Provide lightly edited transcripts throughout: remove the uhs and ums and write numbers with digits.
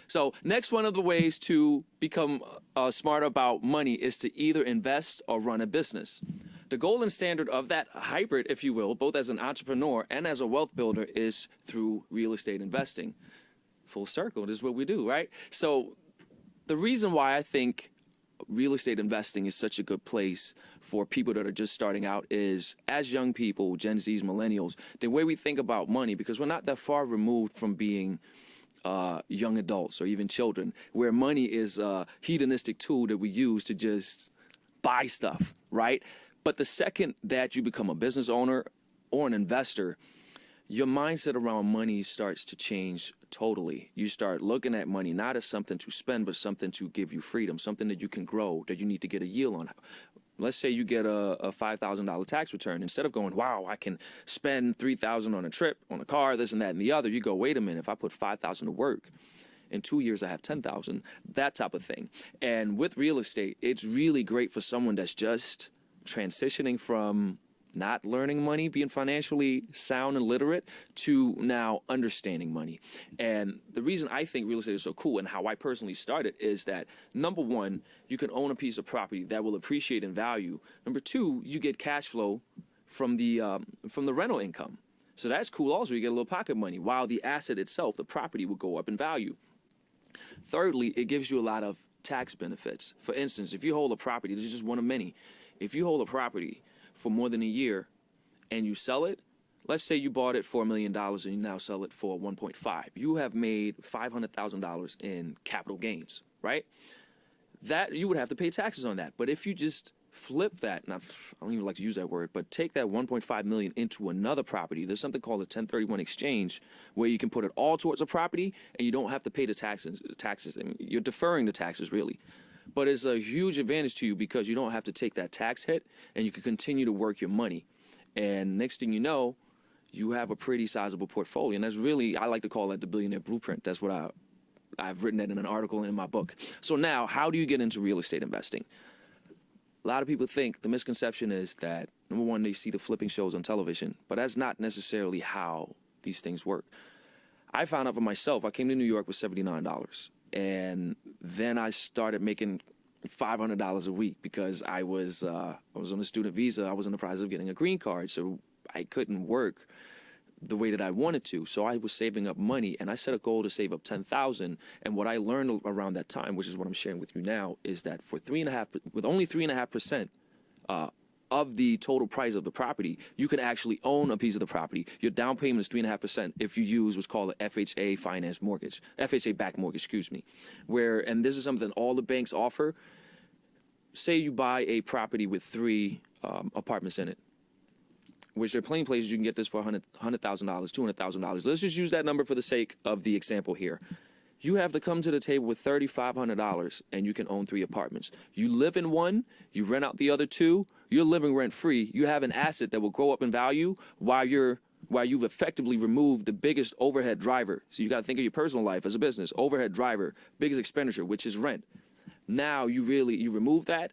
So next, one of the ways to become smart about money is to either invest or run a business. The golden standard of that hybrid, if you will, both as an entrepreneur and as a wealth builder, is through real estate investing. Full circle, this is what we do, right? So the reason why I think real estate investing is such a good place for people that are just starting out is, as young people, Gen Zs, millennials, the way we think about money, because we're not that far removed from being young adults or even children, where money is a hedonistic tool that we use to just buy stuff, right? But the second that you become a business owner or an investor, your mindset around money starts to change totally. You start looking at money not as something to spend, but something to give you freedom, something that you can grow, that you need to get a yield on. Let's say you get a $5,000 tax return. Instead of going, wow, I can spend $3,000 on a trip, on a car, this and that and the other, you go, wait a minute, if I put $5,000 to work, in 2 years I have $10,000, that type of thing. And with real estate, it's really great for someone that's just transitioning from not learning money, being financially sound and literate, to now understanding money. And the reason I think real estate is so cool and how I personally started is that, number one, you can own a piece of property that will appreciate in value. Number two, you get cash flow from the rental income. So that's cool also. You get a little pocket money, while the asset itself, the property, will go up in value. Thirdly, it gives you a lot of tax benefits. For instance, if you hold a property, this is just one of many. If you hold a property for more than a year and you sell it, let's say you bought it for $1 million and you now sell it for 1.5. You have made $500,000 in capital gains, right? That you would have to pay taxes on that. But if you just flip that, and I don't even like to use that word, but take that 1.5 million into another property, there's something called a 1031 exchange where you can put it all towards a property and you don't have to pay the taxes. I mean, you're deferring the taxes, really. But it's a huge advantage to you because you don't have to take that tax hit and you can continue to work your money. And next thing you know, you have a pretty sizable portfolio. And that's really, I like to call that the billionaire blueprint. That's what I've written that in an article in my book. So now, how do you get into real estate investing? A lot of people think the misconception is that, number one, they see the flipping shows on television, but that's not necessarily how these things work. I found out for myself, I came to New York with $79. And then I started making $500 a week because I was on a student visa. I was in the process of getting a green card, so I couldn't work the way that I wanted to. So I was saving up money, and I set a goal to save up $10,000. And what I learned around that time, which is what I'm sharing with you now, is that for only 3.5% of the total price of the property, you can actually own a piece of the property. Your down payment is 3.5% if you use what's called an FHA finance mortgage, FHA-backed mortgage, excuse me. And this is something all the banks offer. Say you buy a property with 3 apartments in it, which there are plenty of places you can get this for $100,000, $200,000. Let's just use that number for the sake of the example here. You have to come to the table with $3,500 and you can own 3 apartments. You live in one, you rent out the other 2, you're living rent free. You have an asset that will grow up in value while you've effectively removed the biggest overhead driver. So you got to think of your personal life as a business. Overhead driver, biggest expenditure, which is rent. Now you remove that.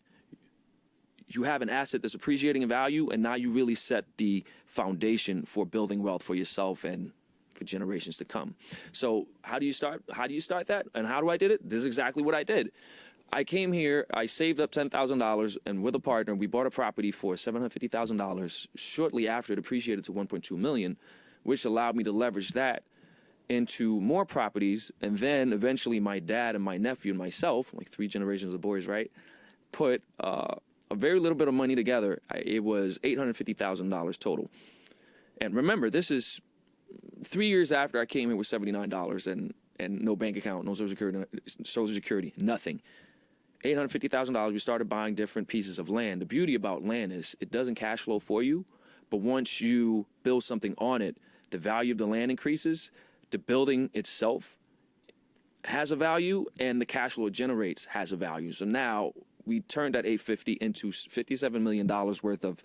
You have an asset that's appreciating in value, and now you really set the foundation for building wealth for yourself and for generations to come. So how do you start? How do you start that? And how do I did it? This is exactly what I did. I came here, I saved up $10,000, and with a partner, we bought a property for $750,000. Shortly after, it appreciated to $1.2 million, which allowed me to leverage that into more properties. And then eventually my dad and my nephew and myself, like 3 generations of boys, right, put a very little bit of money together. It was $850,000 total. And remember, this is 3 years after I came here with $79 and no bank account, no social security, nothing. $850,000, we started buying different pieces of land. The beauty about land is it doesn't cash flow for you, but once you build something on it, the value of the land increases, the building itself has a value, and the cash flow it generates has a value. So now we turned that $850 into $57 million worth of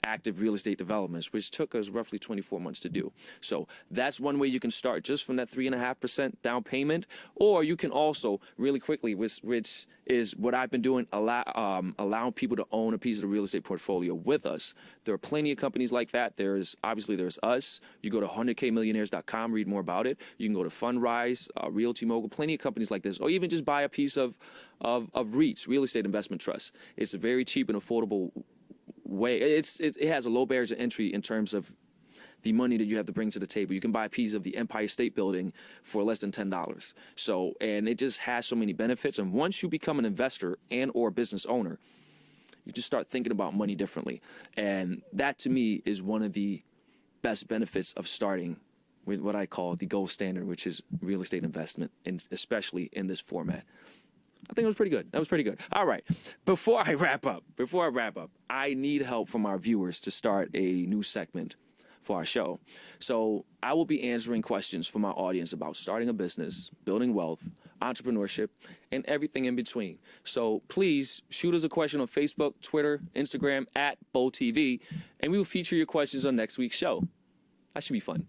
active real estate developments, which took us roughly 24 months to do. So that's one way you can start, just from that 3.5% down payment. Or you can also really quickly, which is what I've been doing, allowing people to own a piece of the real estate portfolio with us. There are plenty of companies like that. There's us. You go to 100kmillionaires.com, read more about it. You can go to Fundrise, Realty Mogul, plenty of companies like this, or even just buy a piece of REITs, real estate investment trusts. It's a very cheap and affordable way. It has a low barriers to entry in terms of the money that you have to bring to the table. You can buy a piece of the Empire State Building for less than $10. So, and it just has so many benefits. And once you become an investor and or business owner, you just start thinking about money differently. And that, to me, is one of the best benefits of starting with what I call the gold standard, which is real estate investment, and especially in this format. I think it was pretty good. That was pretty good. All right. Before I wrap up, I need help from our viewers to start a new segment for our show. So I will be answering questions from our audience about starting a business, building wealth, entrepreneurship, and everything in between. So please shoot us a question on Facebook, Twitter, Instagram, @BoTV, and we will feature your questions on next week's show. That should be fun.